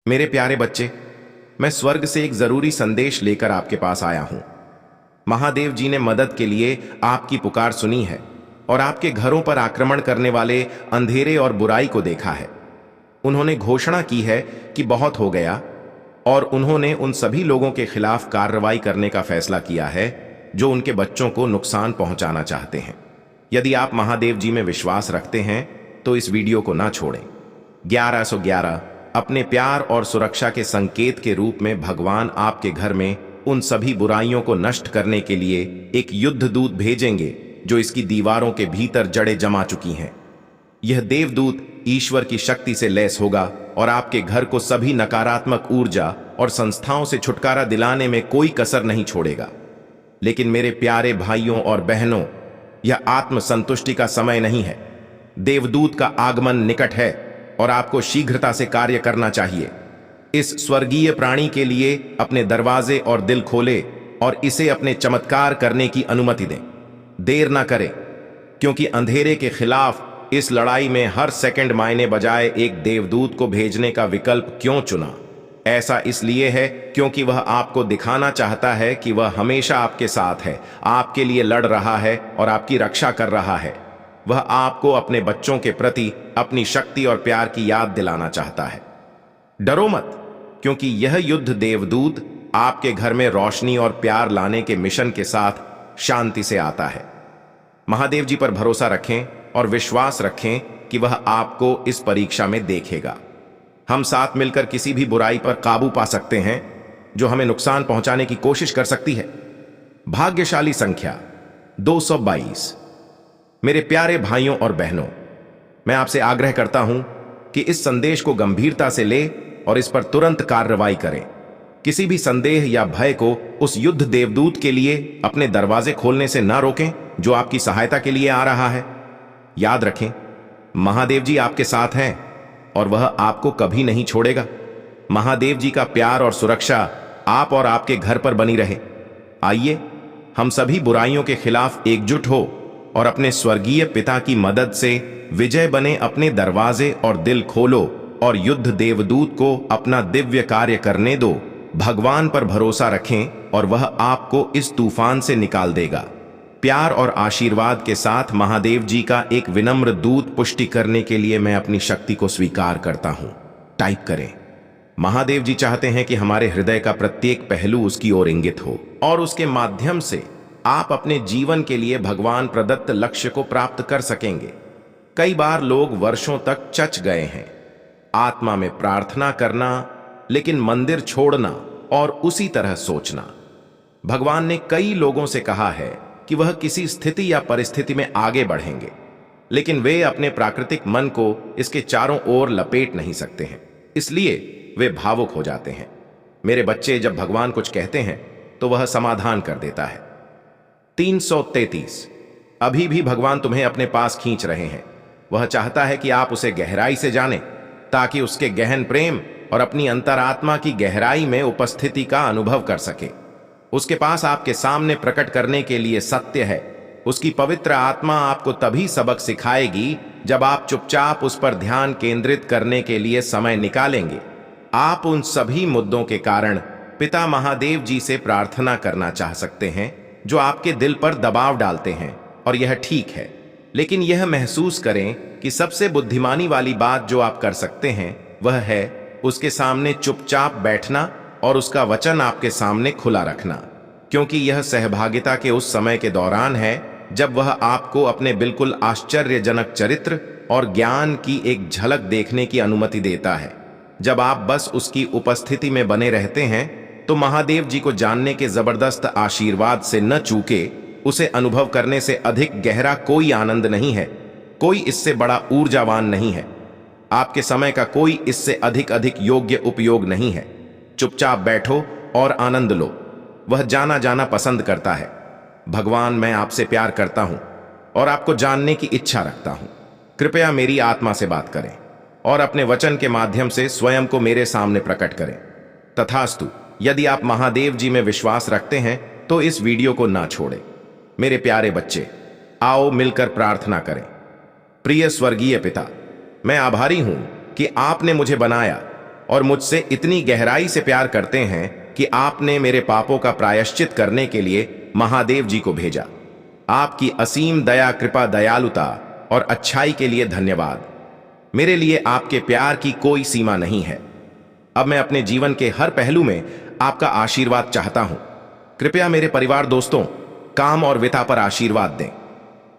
मेरे प्यारे बच्चे, मैं स्वर्ग से एक जरूरी संदेश लेकर आपके पास आया हूं। महादेव जी ने मदद के लिए आपकी पुकार सुनी है और आपके घरों पर आक्रमण करने वाले अंधेरे और बुराई को देखा है। उन्होंने घोषणा की है कि बहुत हो गया और उन्होंने उन सभी लोगों के खिलाफ कार्रवाई करने का फैसला किया है जो उनके बच्चों को नुकसान पहुंचाना चाहते हैं। यदि आप महादेव जी में विश्वास रखते हैं तो इस वीडियो को ना छोड़ें। 1111 अपने प्यार और सुरक्षा के संकेत के रूप में भगवान आपके घर में उन सभी बुराइयों को नष्ट करने के लिए एक युद्ध दूत भेजेंगे जो इसकी दीवारों के भीतर जड़ें जमा चुकी हैं। यह देवदूत ईश्वर की शक्ति से लैस होगा और आपके घर को सभी नकारात्मक ऊर्जा और संस्थाओं से छुटकारा दिलाने में कोई कसर नहीं छोड़ेगा। लेकिन मेरे प्यारे भाइयों और बहनों, यह आत्मसंतुष्टि का समय नहीं है। देवदूत का आगमन निकट है और आपको शीघ्रता से कार्य करना चाहिए। इस स्वर्गीय प्राणी के लिए अपने दरवाजे और दिल खोले और इसे अपने चमत्कार करने की अनुमति दें। देर ना करें, क्योंकि अंधेरे के खिलाफ इस लड़ाई में हर सेकंड मायने बजाय एक देवदूत को भेजने का विकल्प क्यों चुना? ऐसा इसलिए है क्योंकि वह आपको दिखाना चाहता है कि वह हमेशा आपके साथ है, आपके लिए लड़ रहा है और आपकी रक्षा कर रहा है। वह आपको अपने बच्चों के प्रति अपनी शक्ति और प्यार की याद दिलाना चाहता है। डरो मत, क्योंकि यह युद्ध देवदूत आपके घर में रोशनी और प्यार लाने के मिशन के साथ शांति से आता है। महादेव जी पर भरोसा रखें और विश्वास रखें कि वह आपको इस परीक्षा में देखेगा। हम साथ मिलकर किसी भी बुराई पर काबू पा सकते हैं जो हमें नुकसान पहुंचाने की कोशिश कर सकती है। भाग्यशाली संख्या 222। मेरे प्यारे भाइयों और बहनों, मैं आपसे आग्रह करता हूं कि इस संदेश को गंभीरता से ले और इस पर तुरंत कार्रवाई करें। किसी भी संदेह या भय को उस युद्ध देवदूत के लिए अपने दरवाजे खोलने से ना रोकें जो आपकी सहायता के लिए आ रहा है। याद रखें, महादेव जी आपके साथ हैं और वह आपको कभी नहीं छोड़ेगा। महादेव जी का प्यार और सुरक्षा आप और आपके घर पर बनी रहे। आइए हम सभी बुराइयों के खिलाफ एकजुट हो और अपने स्वर्गीय पिता की मदद से विजय बने। अपने दरवाजे और दिल खोलो और युद्ध देवदूत को अपना दिव्य कार्य करने दो। भगवान पर भरोसा रखें और वह आपको इस तूफान से निकाल देगा। प्यार और आशीर्वाद के साथ महादेव जी का एक विनम्र दूत पुष्टि करने के लिए मैं अपनी शक्ति को स्वीकार करता हूं। टाइप करें। महादेव जी चाहते हैं कि हमारे हृदय का प्रत्येक पहलू उसकी ओर इंगित हो और उसके माध्यम से आप अपने जीवन के लिए भगवान प्रदत्त लक्ष्य को प्राप्त कर सकेंगे। कई बार लोग वर्षों तक चच गए हैं आत्मा में प्रार्थना करना, लेकिन मंदिर छोड़ना और उसी तरह सोचना। भगवान ने कई लोगों से कहा है कि वह किसी स्थिति या परिस्थिति में आगे बढ़ेंगे, लेकिन वे अपने प्राकृतिक मन को इसके चारों ओर लपेट नहीं सकते हैं, इसलिए वे भावुक हो जाते हैं। मेरे बच्चे, जब भगवान कुछ कहते हैं तो वह समाधान कर देता है। 333। अभी भी भगवान तुम्हें अपने पास खींच रहे हैं। वह चाहता है कि आप उसे गहराई से जानें, ताकि उसके गहन प्रेम और अपनी अंतरात्मा की गहराई में उपस्थिति का अनुभव कर सके। उसके पास आपके सामने प्रकट करने के लिए सत्य है। उसकी पवित्र आत्मा आपको तभी सबक सिखाएगी जब आप चुपचाप उस पर ध्यान केंद्रित करने के लिए समय निकालेंगे। आप उन सभी मुद्दों के कारण पिता महादेव जी से प्रार्थना करना चाह सकते हैं जो आपके दिल पर दबाव डालते हैं, और यह ठीक है। लेकिन यह महसूस करें कि सबसे बुद्धिमानी वाली बात जो आप कर सकते हैं वह है उसके सामने चुपचाप बैठना और उसका वचन आपके सामने खुला रखना, क्योंकि यह सहभागिता के उस समय के दौरान है जब वह आपको अपने बिल्कुल आश्चर्यजनक चरित्र और ज्ञान की एक झलक देखने की अनुमति देता है। जब आप बस उसकी उपस्थिति में बने रहते हैं तो महादेव जी को जानने के जबरदस्त आशीर्वाद से न चूके। उसे अनुभव करने से अधिक गहरा कोई आनंद नहीं है, कोई इससे बड़ा ऊर्जावान नहीं है। आपके समय का कोई इससे अधिक योग्य उपयोग नहीं है। चुपचाप बैठो और आनंद लो। वह जाना जाना पसंद करता है। भगवान, मैं आपसे प्यार करता हूं और आपको जानने की इच्छा रखता हूं। कृपया मेरी आत्मा से बात करें और अपने वचन के माध्यम से स्वयं को मेरे सामने प्रकट करें। तथास्तु। यदि आप महादेव जी में विश्वास रखते हैं तो इस वीडियो को ना छोड़ें। मेरे प्यारे बच्चे, आओ मिलकर प्रार्थना करें। प्रिय स्वर्गीय पिता, मैं आभारी हूं कि आपने मुझे बनाया और मुझसे इतनी गहराई से प्यार करते हैं कि आपने मेरे पापों का प्रायश्चित करने के लिए महादेव जी को भेजा। आपकी असीम दया, कृपा, दयालुता और अच्छाई के लिए धन्यवाद। मेरे लिए आपके प्यार की कोई सीमा नहीं है। अब मैं अपने जीवन के हर पहलू में आपका आशीर्वाद चाहता हूं। कृपया मेरे परिवार, दोस्तों, काम और वित्त पर आशीर्वाद दें।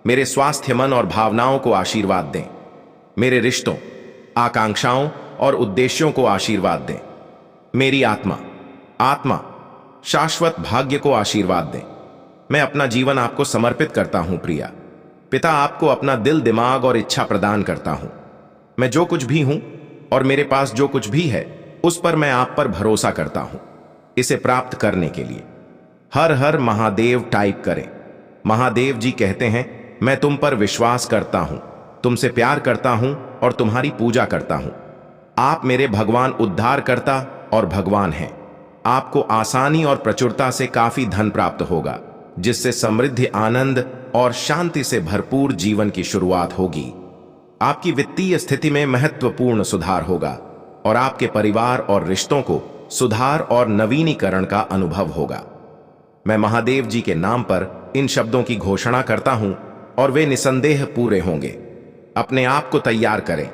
मेरे स्वास्थ्य, मन और भावनाओं को आशीर्वाद दें। मेरे रिश्तों, आकांक्षाओं और उद्देश्यों को आशीर्वाद दें। मेरी आत्मा शाश्वत भाग्य को आशीर्वाद दें। मैं अपना जीवन आपको समर्पित करता हूं प्रिया पिता। आपको अपना दिल, दिमाग और इच्छा प्रदान करता हूं। मैं जो कुछ भी हूं और मेरे पास जो कुछ भी है उस पर मैं आप पर भरोसा करता हूं। इसे प्राप्त करने के लिए हर हर महादेव टाइप करें। महादेव जी कहते हैं, मैं तुम पर विश्वास करता हूं, तुमसे प्यार करता हूं और तुम्हारी पूजा करता हूं। आप मेरे भगवान, उद्धारकर्ता और भगवान हैं। आपको आसानी और प्रचुरता से काफी धन प्राप्त होगा, जिससे समृद्धि, आनंद और शांति से भरपूर जीवन की शुरुआत होगी। आपकी वित्तीय स्थिति में महत्वपूर्ण सुधार होगा और आपके परिवार और रिश्तों को सुधार और नवीनीकरण का अनुभव होगा। मैं महादेव जी के नाम पर इन शब्दों की घोषणा करता हूं और वे निसंदेह पूरे होंगे। अपने आप को तैयार करें,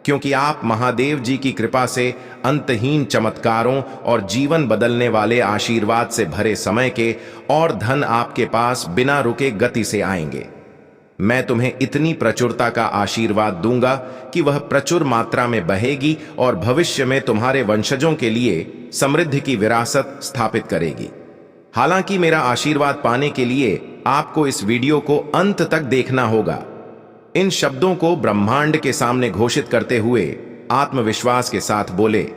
क्योंकि आप महादेव जी की कृपा से अंतहीन चमत्कारों और जीवन बदलने वाले आशीर्वाद से भरे समय के और धन आपके पास बिना रुके गति से आएंगे। मैं तुम्हें इतनी प्रचुरता का आशीर्वाद दूंगा कि वह प्रचुर मात्रा में बहेगी और भविष्य में तुम्हारे वंशजों के लिए समृद्धि की विरासत स्थापित करेगी। हालांकि मेरा आशीर्वाद पाने के लिए आपको इस वीडियो को अंत तक देखना होगा। इन शब्दों को ब्रह्मांड के सामने घोषित करते हुए आत्मविश्वास के साथ बोले,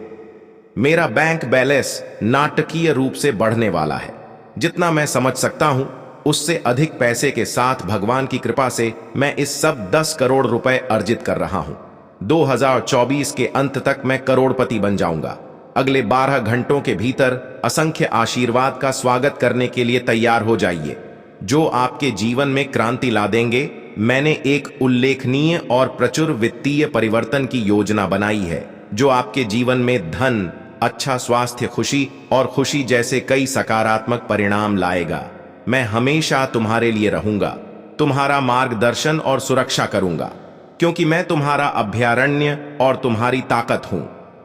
मेरा बैंक बैलेंस नाटकीय रूप से बढ़ने वाला है। जितना मैं समझ सकता हूं उससे अधिक पैसे के साथ भगवान की कृपा से मैं इस सब 10 करोड़ रुपए अर्जित कर रहा हूं। 2024 के अंत तक मैं करोड़पति बन जाऊंगा। अगले 12 घंटों के भीतर असंख्य आशीर्वाद का स्वागत करने के लिए तैयार हो जाइए, जो आपके जीवन में क्रांति ला देंगे। मैंने एक उल्लेखनीय और प्रचुर वित्तीय परिवर्तन की योजना बनाई है, जो आपके जीवन में धन, अच्छा स्वास्थ्य, खुशी और खुशी जैसे कई सकारात्मक परिणाम लाएगा। मैं हमेशा तुम्हारे लिए रहूंगा, तुम्हारा मार्गदर्शन और सुरक्षा करूंगा, क्योंकि मैं तुम्हारा अभयारण्य और तुम्हारी ताकत हूं।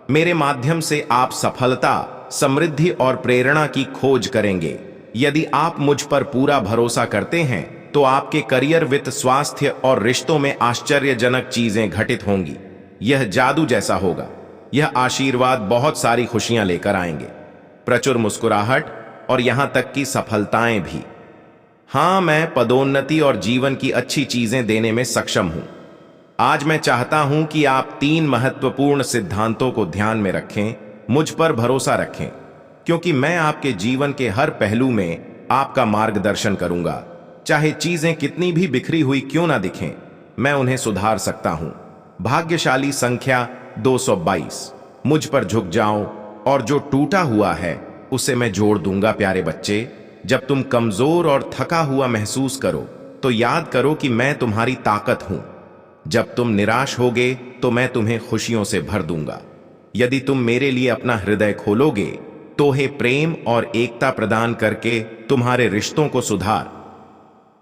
मेरे माध्यम से आप सफलता, समृद्धि और प्रेरणा की खोज करेंगे। यदि आप मुझ पर पूरा भरोसा करते हैं तो आपके करियर, वित्त, स्वास्थ्य और रिश्तों में आश्चर्यजनक चीजें घटित होंगी। यह जादू जैसा होगा। यह आशीर्वाद बहुत सारी खुशियां लेकर आएंगे, प्रचुर मुस्कुराहट और यहां तक कि सफलताएं भी। हां, मैं पदोन्नति और जीवन की अच्छी चीजें देने में सक्षम हूं। आज मैं चाहता हूं कि आप 3 महत्वपूर्ण सिद्धांतों को ध्यान में रखें, मुझ पर भरोसा रखें, क्योंकि मैं आपके जीवन के हर पहलू में आपका मार्गदर्शन करूंगा। चाहे चीजें कितनी भी बिखरी हुई क्यों ना दिखें, मैं उन्हें सुधार सकता हूं। भाग्यशाली संख्या 222। मुझ पर झुक जाओ और जो टूटा हुआ है उसे मैं जोड़ दूंगा। प्यारे बच्चे, जब तुम कमजोर और थका हुआ महसूस करो तो याद करो कि मैं तुम्हारी ताकत हूं। जब तुम निराश होगे तो मैं तुम्हें खुशियों से भर दूंगा। यदि तुम मेरे लिए अपना हृदय खोलोगे तो हे प्रेम और एकता प्रदान करके तुम्हारे रिश्तों को सुधार।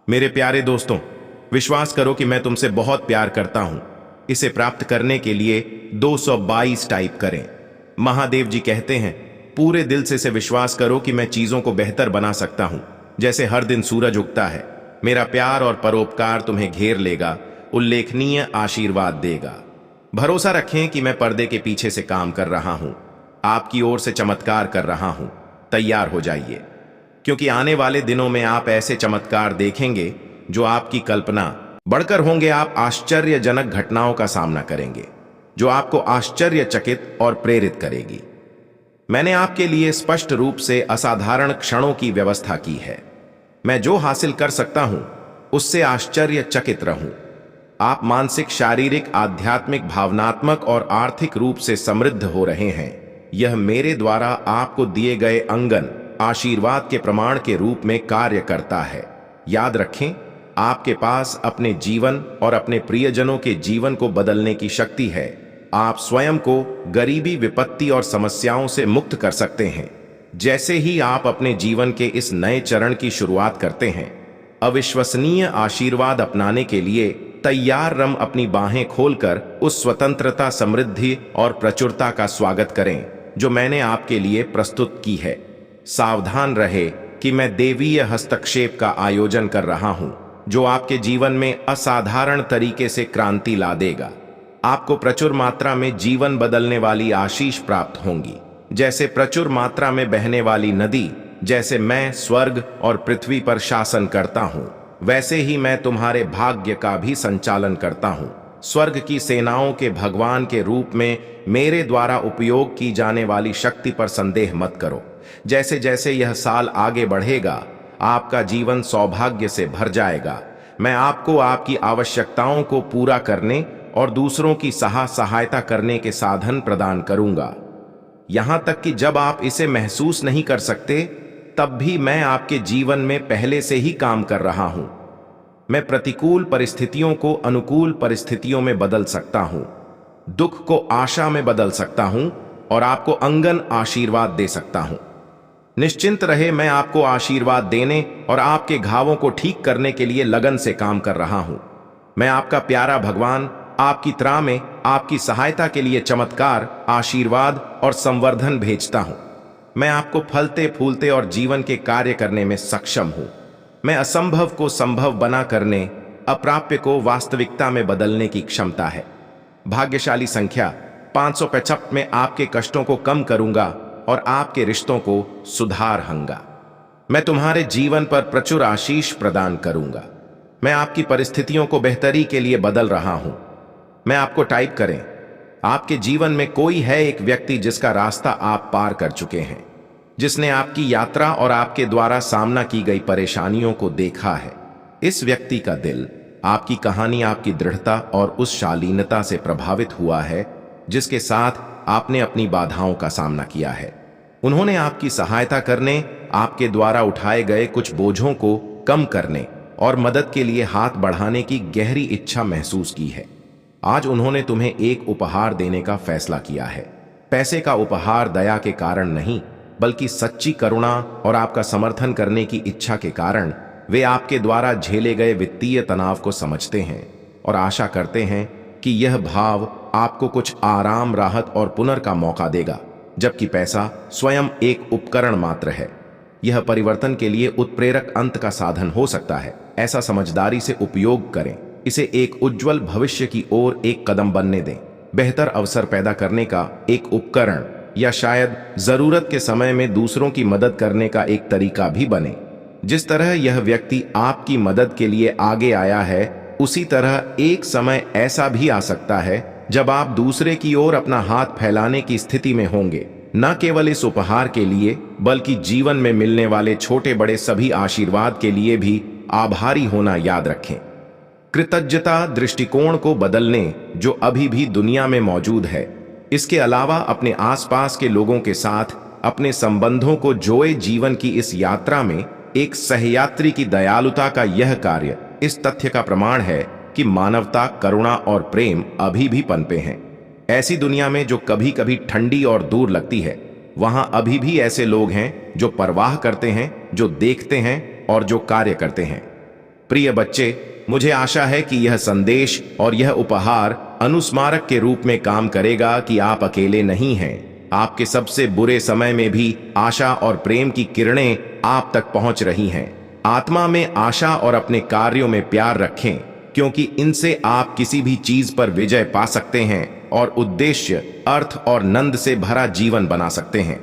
मेरे प्यारे दोस्तों, विश्वास करो कि मैं तुमसे बहुत प्यार करता हूं। इसे प्राप्त करने के लिए 222 टाइप करें। महादेव जी कहते हैं, पूरे दिल से इसे विश्वास करो कि मैं चीजों को बेहतर बना सकता हूं, जैसे हर दिन सूरज उगता है। मेरा प्यार और परोपकार तुम्हें घेर लेगा, उल्लेखनीय आशीर्वाद देगा। भरोसा रखें कि मैं पर्दे के पीछे से काम कर रहा हूं, आपकी ओर से चमत्कार कर रहा हूं। तैयार हो जाइए, क्योंकि आने वाले दिनों में आप ऐसे चमत्कार देखेंगे जो आपकी कल्पना बढ़कर होंगे। आप आश्चर्यजनक घटनाओं का सामना करेंगे जो आपको आश्चर्यचकित और प्रेरित करेगी। मैंने आपके लिए स्पष्ट रूप से असाधारण क्षणों की व्यवस्था की है। मैं जो हासिल कर सकता हूं उससे आश्चर्यचकित रहूं। आप मानसिक, शारीरिक, आध्यात्मिक, भावनात्मक और आर्थिक रूप से समृद्ध हो रहे हैं। यह मेरे द्वारा आपको दिए गए अंगन आशीर्वाद के प्रमाण के रूप में कार्य करता है। याद रखें, आपके पास अपने जीवन और अपने प्रियजनों के जीवन को बदलने की शक्ति है। आप स्वयं को गरीबी, विपत्ति और समस्याओं से मुक्त कर सकते हैं। जैसे ही आप अपने जीवन के इस नए चरण की शुरुआत करते हैं, अविश्वसनीय आशीर्वाद अपनाने के लिए तैयार रम अपनी बाहें खोलकर उस स्वतंत्रता, समृद्धि और प्रचुरता का स्वागत करें जो मैंने आपके लिए प्रस्तुत की है। सावधान रहे कि मैं देवीय हस्तक्षेप का आयोजन कर रहा हूं जो आपके जीवन में असाधारण तरीके से क्रांति ला देगा। आपको प्रचुर मात्रा में जीवन बदलने वाली आशीष प्राप्त होंगी, जैसे प्रचुर मात्रा में बहने वाली नदी। जैसे मैं स्वर्ग और पृथ्वी पर शासन करता हूं, वैसे ही मैं तुम्हारे भाग्य का भी संचालन करता हूं। स्वर्ग की सेनाओं के भगवान के रूप में मेरे द्वारा उपयोग की जाने वाली शक्ति पर संदेह मत करो। जैसे जैसे यह साल आगे बढ़ेगा, आपका जीवन सौभाग्य से भर जाएगा। मैं आपको आपकी आवश्यकताओं को पूरा करने और दूसरों की सहायता करने के साधन प्रदान करूंगा। यहां तक कि जब आप इसे महसूस नहीं कर सकते, तब भी मैं आपके जीवन में पहले से ही काम कर रहा हूं। मैं प्रतिकूल परिस्थितियों को अनुकूल परिस्थितियों में बदल सकता हूं, दुख को आशा में बदल सकता हूं और आपको अंगन आशीर्वाद दे सकता हूं। निश्चिंत रहे, मैं आपको आशीर्वाद देने और आपके घावों को ठीक करने के लिए लगन से काम कर रहा हूं। मैं आपका प्यारा भगवान आपकी त्राह में आपकी सहायता के लिए चमत्कार, आशीर्वाद और संवर्धन भेजता हूं। मैं आपको फलते फूलते और जीवन के कार्य करने में सक्षम हूं। मैं असंभव को संभव बना करने, अप्राप्य को वास्तविकता में बदलने की क्षमता है। भाग्यशाली संख्या 555 में आपके कष्टों को कम करूंगा और आपके रिश्तों को सुधारूंगा। मैं तुम्हारे जीवन पर प्रचुर आशीष प्रदान करूंगा। मैं आपकी परिस्थितियों को बेहतरी के लिए बदल रहा हूं। मैं आपको टाइप करें, आपके जीवन में कोई है एक व्यक्ति जिसका रास्ता आप पार कर चुके हैं, जिसने आपकी यात्रा और आपके द्वारा सामना की गई परेशानियों को देखा है। इस व्यक्ति का दिल आपकी कहानी, आपकी दृढ़ता और उस शालीनता से प्रभावित हुआ है जिसके साथ आपने अपनी बाधाओं का सामना किया है। उन्होंने आपकी सहायता करने, आपके द्वारा उठाए गए कुछ बोझों को कम करने और मदद के लिए हाथ बढ़ाने की गहरी इच्छा महसूस की है। आज उन्होंने तुम्हें एक उपहार देने का फैसला किया है। पैसे का उपहार दया के कारण नहीं, बल्कि सच्ची करुणा और आपका समर्थन करने की इच्छा के कारण। वे आपके द्वारा झेले गए वित्तीय तनाव को समझते हैं और आशा करते हैं कि यह भाव आपको कुछ आराम, राहत और पुनर् का मौका देगा, जबकि पैसा स्वयं एक उपकरण मात्र है। यह परिवर्तन के लिए उत्प्रेरक अंत का साधन हो सकता है। ऐसा समझदारी से उपयोग करें। इसे एक उज्जवल भविष्य की ओर एक कदम बनने दें, बेहतर अवसर पैदा करने का एक उपकरण, या शायद जरूरत के समय में दूसरों की मदद करने का एक तरीका भी बने। जिस तरह यह व्यक्ति आपकी मदद के लिए आगे आया है, उसी तरह एक समय ऐसा भी आ सकता है जब आप दूसरे की ओर अपना हाथ फैलाने की स्थिति में होंगे, न केवल इस उपहार के लिए बल्कि जीवन में मिलने वाले छोटे बड़े सभी आशीर्वाद के लिए भी आभारी होना याद रखें। कृतज्ञता दृष्टिकोण को बदलने जो अभी भी दुनिया में मौजूद है। इसके अलावा अपने आसपास के लोगों के साथ अपने संबंधों को जोड़े। जीवन की इस यात्रा में एक सहयात्री की दयालुता का यह कार्य इस तथ्य का प्रमाण है कि मानवता, करुणा और प्रेम अभी भी पनपे हैं। ऐसी दुनिया में जो कभी कभी ठंडी और दूर लगती है, वहां अभी भी ऐसे लोग हैं जो परवाह करते हैं, जो देखते हैं और जो कार्य करते हैं। प्रिय बच्चे, मुझे आशा है कि यह संदेश और यह उपहार अनुस्मारक के रूप में काम करेगा कि आप अकेले नहीं हैं। आपके सबसे बुरे समय में भी आशा और प्रेम की किरणें आप तक पहुंच रही हैं। आत्मा में आशा और अपने कार्यों में प्यार रखें, क्योंकि इनसे आप किसी भी चीज पर विजय पा सकते हैं और उद्देश्य, अर्थ और नंद से भरा जीवन बना सकते हैं।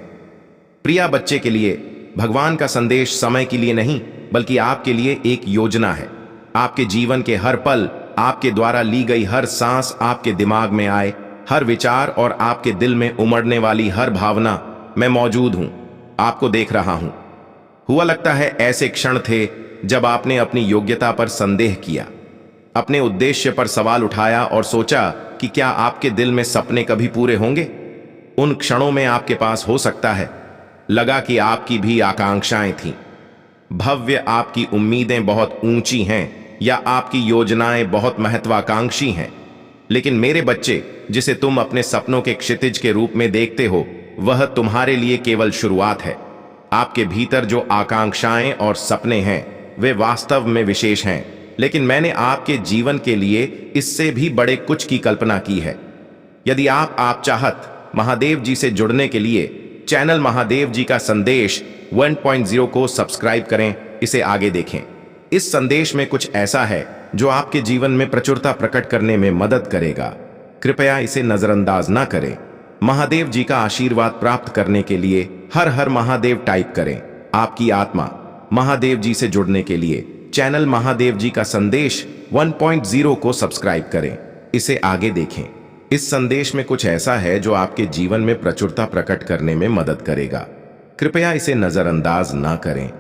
प्रिया बच्चे के लिए भगवान का संदेश समय के लिए नहीं, बल्कि आपके लिए एक योजना है। आपके जीवन के हर पल, आपके द्वारा ली गई हर सांस, आपके दिमाग में आए हर विचार और आपके दिल में उमड़ने वाली हर भावना, मैं मौजूद हूं, आपको देख रहा हूं। हुआ लगता है ऐसे क्षण थे जब आपने अपनी योग्यता पर संदेह किया, अपने उद्देश्य पर सवाल उठाया और सोचा कि क्या आपके दिल में सपने कभी पूरे होंगे। उन क्षणों में आपके पास हो सकता है लगा कि आपकी भी आकांक्षाएं थीं, भव्य, आपकी उम्मीदें बहुत ऊंची हैं या आपकी योजनाएं बहुत महत्वाकांक्षी हैं। लेकिन मेरे बच्चे, जिसे तुम अपने सपनों के क्षितिज के रूप में देखते हो, वह तुम्हारे लिए केवल शुरुआत है। आपके भीतर जो आकांक्षाएं और सपने हैं वे वास्तव में विशेष हैं, लेकिन मैंने आपके जीवन के लिए इससे भी बड़े कुछ की कल्पना की है। यदि आप चाहत महादेव जी से जुड़ने के लिए चैनल महादेव जी का संदेश 1.0 को सब्सक्राइब करें, इसे आगे देखें। इस संदेश में कुछ ऐसा है जो आपके जीवन में प्रचुरता प्रकट करने में मदद करेगा। कृपया इसे नजरअंदाज ना करें। महादेव जी का आशीर्वाद प्राप्त करने के लिए हर हर महादेव टाइप करें। आपकी आत्मा महादेव जी से जुड़ने के लिए चैनल महादेव जी का संदेश 1.0 को सब्सक्राइब करें, इसे आगे देखें। इस संदेश में कुछ ऐसा है जो आपके जीवन में प्रचुरता प्रकट करने में मदद करेगा। कृपया इसे नजरअंदाज ना करें।